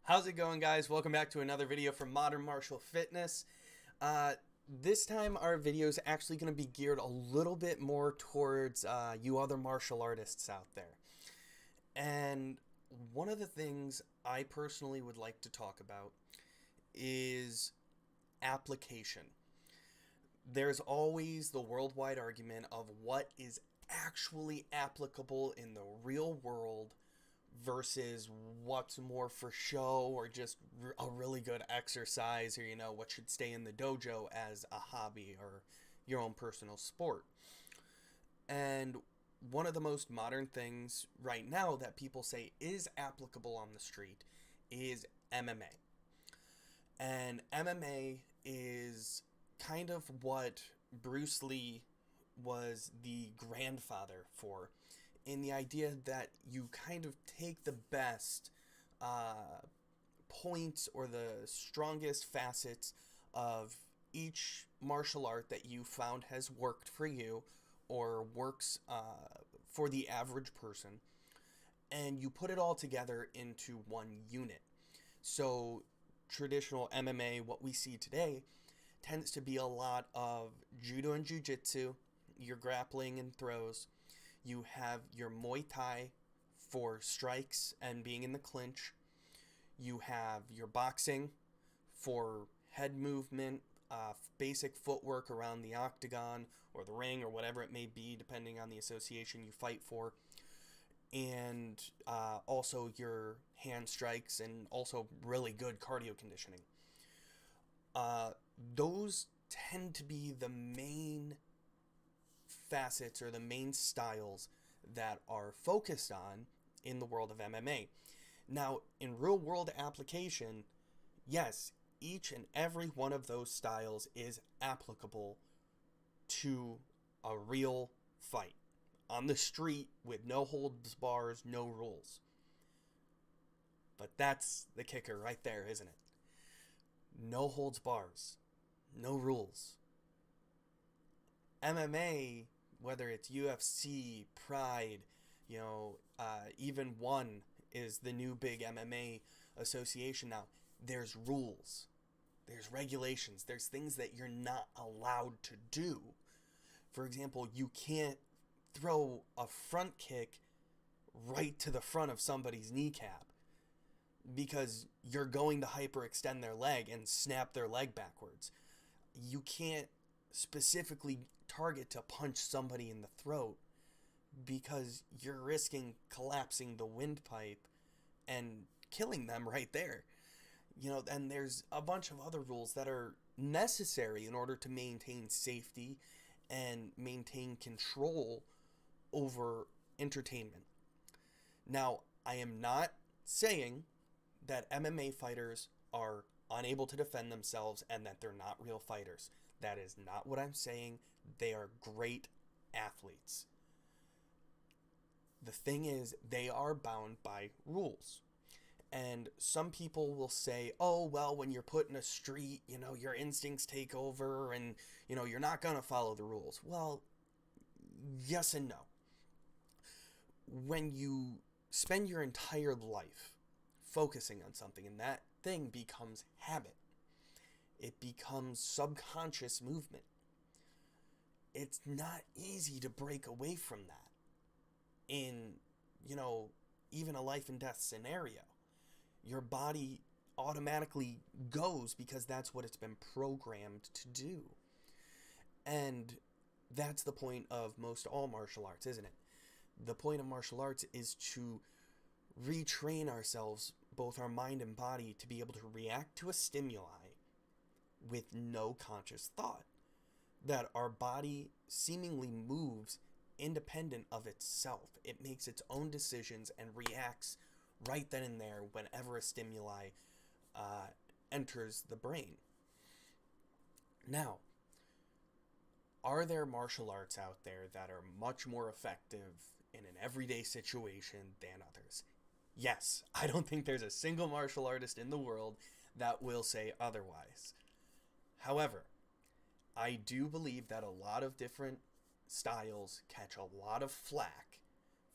How's it going, guys? Welcome back to another video from Modern Martial Fitness. This time our video is actually going to be geared a little bit more towards you other martial artists out there. And one of the things I personally would like to talk about is application. There's always the worldwide argument of what is actually applicable in the real world versus what's more for show or just a really good exercise, or what should stay in the dojo as a hobby or your own personal sport. And one of the most modern things right now that people say is applicable on the street is MMA. And MMA is kind of what Bruce Lee was the grandfather for, in the idea that you kind of take the best points or the strongest facets of each martial art that you found has worked for you or works for the average person, and you put it all together into one unit. So traditional MMA, what we see today, tends to be a lot of judo and jiu-jitsu, your grappling and throws. You have your Muay Thai for strikes and being in the clinch. You have your boxing for head movement, basic footwork around the octagon or the ring or whatever it may be, depending on the association you fight for. And also your hand strikes and also really good cardio conditioning. Those tend to be the main facets or the main styles that are focused on in the world of MMA. Now, in real world application, yes, each and every one of those styles is applicable to a real fight on the street with no holds bars, no rules. But that's the kicker right there, isn't it? No holds bars, no rules. MMA, whether it's UFC, Pride, even ONE is the new big MMA association now. There's rules, there's regulations, there's things that you're not allowed to do. For example, you can't throw a front kick right to the front of somebody's kneecap because you're going to hyperextend their leg and snap their leg backwards. You can't specifically target to punch somebody in the throat because you're risking collapsing the windpipe and killing them right there. And there's a bunch of other rules that are necessary in order to maintain safety and maintain control over entertainment. Now, I am not saying that MMA fighters are unable to defend themselves and that they're not real fighters. That is not what I'm saying. They are great athletes. The thing is, they are bound by rules. And some people will say, oh, well, when you're put in a street, your instincts take over and, you're not going to follow the rules. Well, yes and no. When you spend your entire life focusing on something and that thing becomes habit, it becomes subconscious movement. It's not easy to break away from that in, even a life and death scenario. Your body automatically goes because that's what it's been programmed to do. And that's the point of most all martial arts, isn't it? The point of martial arts is to retrain ourselves, both our mind and body, to be able to react to a stimuli with no conscious thought. That our body seemingly moves independent of itself. It makes its own decisions and reacts right then and there whenever a stimuli enters the brain. Now, are there martial arts out there that are much more effective in an everyday situation than others? Yes, I don't think there's a single martial artist in the world that will say otherwise. However, I do believe that a lot of different styles catch a lot of flack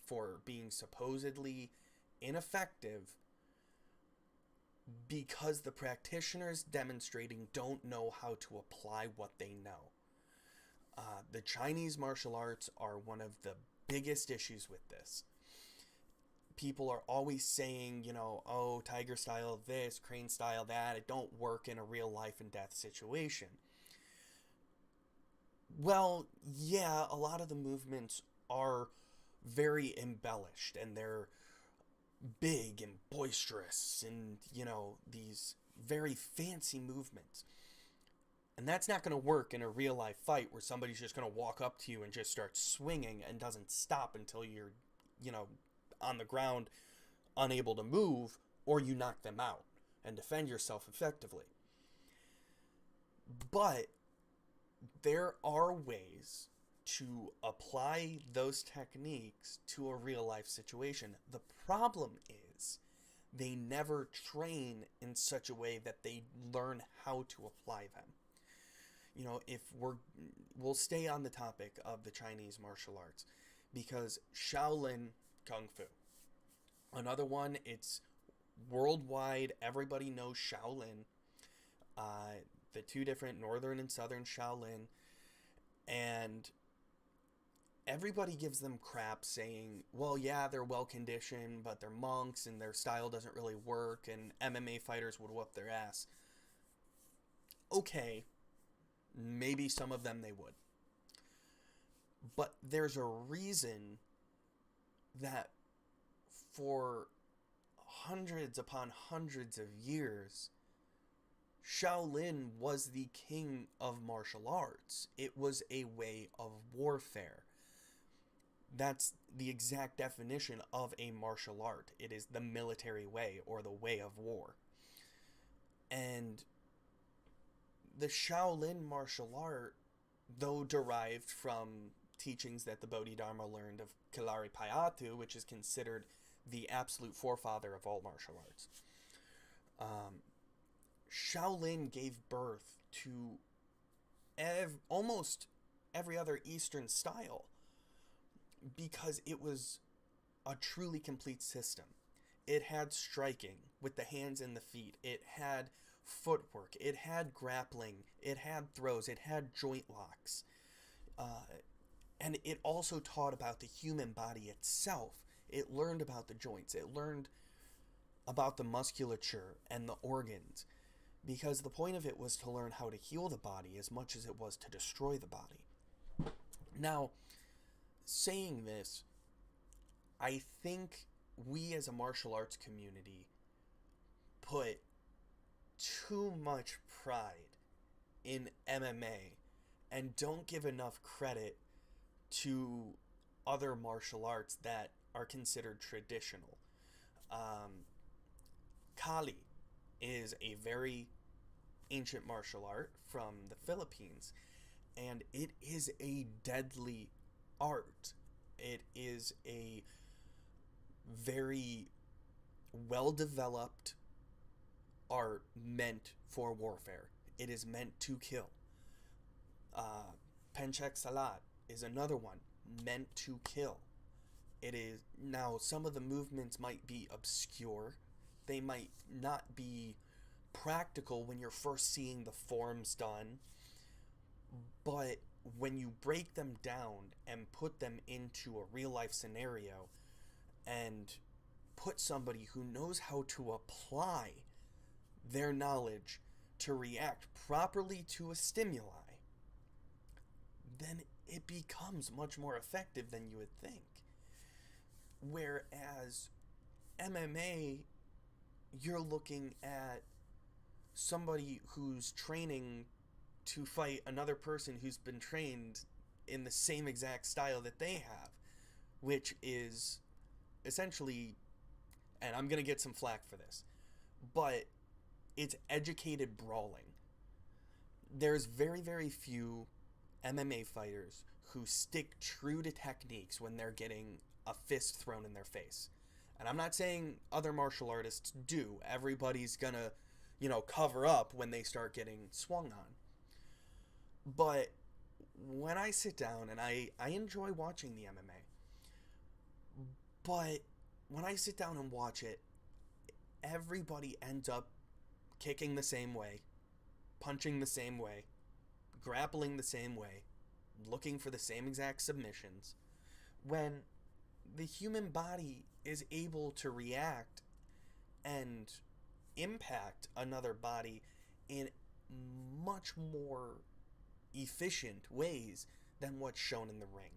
for being supposedly ineffective because the practitioners demonstrating don't know how to apply what they know. The Chinese martial arts are one of the biggest issues with this. People are always saying, oh, tiger style this, crane style that, it don't work in a real life and death situation. Well, yeah, a lot of the movements are very embellished and they're big and boisterous and, these very fancy movements. And that's not going to work in a real life fight where somebody's just going to walk up to you and just start swinging and doesn't stop until you're, on the ground, unable to move, or you knock them out and defend yourself effectively. But there are ways to apply those techniques to a real life situation. The problem is they never train in such a way that they learn how to apply them. If we'll stay on the topic of the Chinese martial arts, because Shaolin Kung Fu, another one, it's worldwide, everybody knows Shaolin, the two different northern and southern Shaolin, and everybody gives them crap saying, well, yeah, they're well conditioned, but they're monks and their style doesn't really work and MMA fighters would whoop their ass. Okay, maybe some of them they would. But there's a reason that for hundreds upon hundreds of years, Shaolin was the king of martial arts. It was a way of warfare. That's the exact definition of a martial art. It is the military way or the way of war. And the Shaolin martial art, though derived from teachings that the Bodhidharma learned of Kalari Payatu, which is considered the absolute forefather of all martial arts, Shaolin gave birth to almost every other Eastern style because it was a truly complete system. It had striking with the hands and the feet. It had footwork. It had grappling. It had throws. It had joint locks. And it also taught about the human body itself. It learned about the joints. It learned about the musculature and the organs. Because the point of it was to learn how to heal the body as much as it was to destroy the body. Now, saying this, I think we as a martial arts community put too much pride in MMA and don't give enough credit to other martial arts that are considered traditional. Kali is a very ancient martial art from the Philippines, and it is a deadly art. It is a very well-developed art meant for warfare. It is meant to kill. Pencak Salat is another one meant to kill. It is, now some of the movements might be obscure. They might not be practical when you're first seeing the forms done, but when you break them down and put them into a real life scenario and put somebody who knows how to apply their knowledge to react properly to a stimuli, then it becomes much more effective than you would think. Whereas MMA, you're looking at somebody who's training to fight another person who's been trained in the same exact style that they have, which is essentially, and I'm going to get some flack for this, but it's educated brawling. There's very, very few MMA fighters who stick true to techniques when they're getting a fist thrown in their face. And I'm not saying other martial artists do. Everybody's gonna, cover up when they start getting swung on. But when I sit down, and I enjoy watching the MMA, but when I sit down and watch it, everybody ends up kicking the same way, punching the same way, grappling the same way, looking for the same exact submissions, when the human body is able to react and impact another body in much more efficient ways than what's shown in the ring.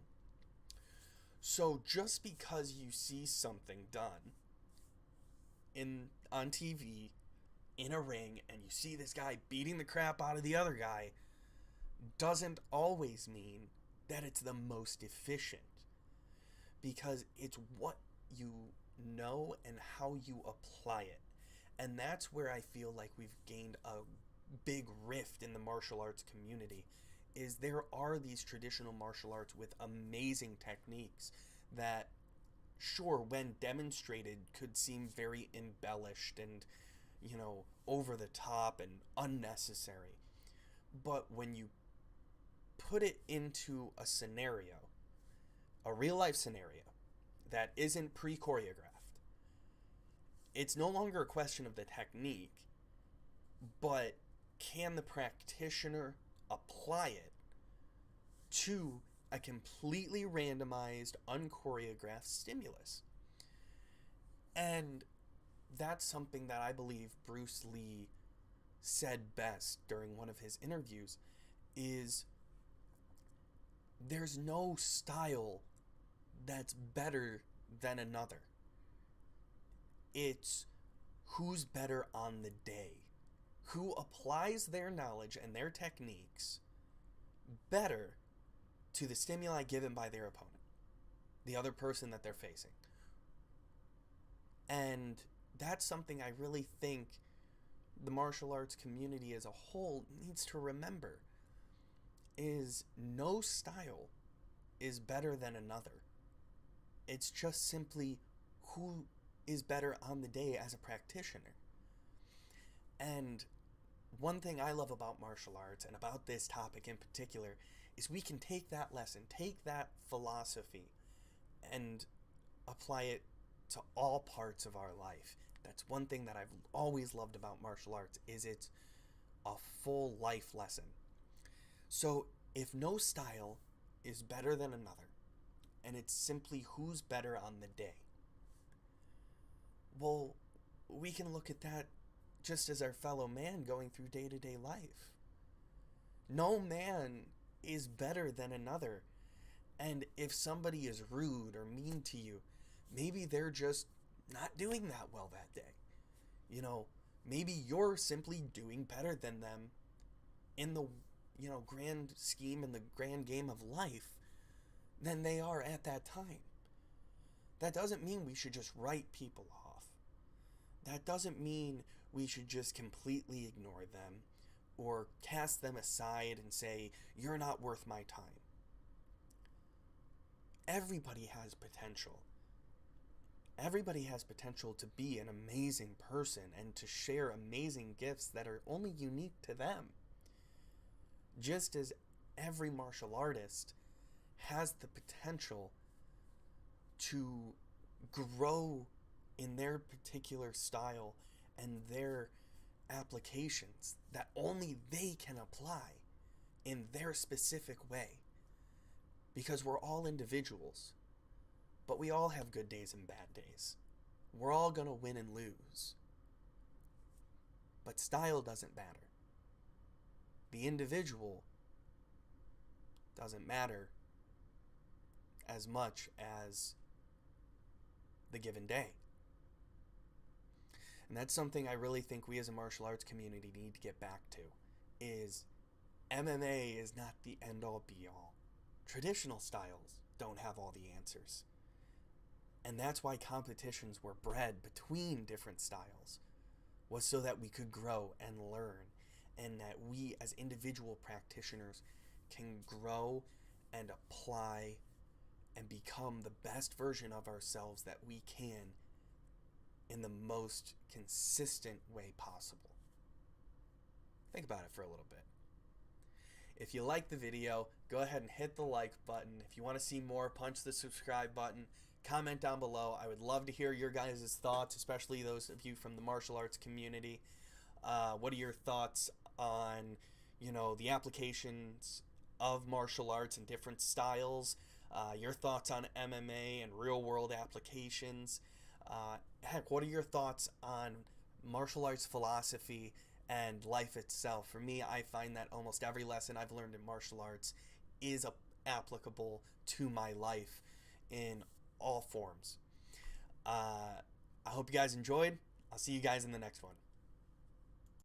So just because you see something done on TV in a ring and you see this guy beating the crap out of the other guy doesn't always mean that it's the most efficient, because it's what you know and how you apply it. And that's where I feel like we've gained a big rift in the martial arts community, is there are these traditional martial arts with amazing techniques that, sure, when demonstrated could seem very embellished and, over the top and unnecessary. But when you put it into a scenario, a real life scenario that isn't pre-choreographed, it's no longer a question of the technique, but can the practitioner apply it to a completely randomized, unchoreographed stimulus? And that's something that I believe Bruce Lee said best during one of his interviews, is there's no style that's better than another. It's who's better on the day, who applies their knowledge and their techniques better to the stimuli given by their opponent, the other person that they're facing. And that's something I really think the martial arts community as a whole needs to remember, is no style is better than another. It's just simply who is better on the day as a practitioner. And one thing I love about martial arts, and about this topic in particular, is we can take that lesson, take that philosophy, and apply it to all parts of our life. That's one thing that I've always loved about martial arts, is it's a full life lesson. So if no style is better than another, and it's simply who's better on the day, well, we can look at that just as our fellow man going through day-to-day life. No man is better than another. And if somebody is rude or mean to you, maybe they're just not doing that well that day. Maybe you're simply doing better than them in the, grand scheme and the grand game of life than they are at that time. That doesn't mean we should just write people off. That doesn't mean we should just completely ignore them or cast them aside and say, you're not worth my time. Everybody has potential. Everybody has potential to be an amazing person and to share amazing gifts that are only unique to them. Just as every martial artist has the potential to grow in their particular style and their applications that only they can apply in their specific way. Because we're all individuals, but we all have good days and bad days. We're all gonna win and lose. But style doesn't matter. The individual doesn't matter as much as the given day. And that's something I really think we as a martial arts community need to get back to, is MMA is not the end-all be-all. Traditional styles don't have all the answers. And that's why competitions were bred between different styles, was so that we could grow and learn, and that we as individual practitioners can grow and apply and become the best version of ourselves that we can in the most consistent way possible. Think about it for a little bit. If you like the video, go ahead and hit the like button. If you want to see more, punch the subscribe button. Comment down below. I would love to hear your guys' thoughts, especially those of you from the martial arts community. What are your thoughts on, the applications of martial arts and different styles? Your thoughts on MMA and real world applications? Heck, what are your thoughts on martial arts philosophy and life itself? For me, I find that almost every lesson I've learned in martial arts is applicable to my life in all forms. I hope you guys enjoyed. I'll see you guys in the next one.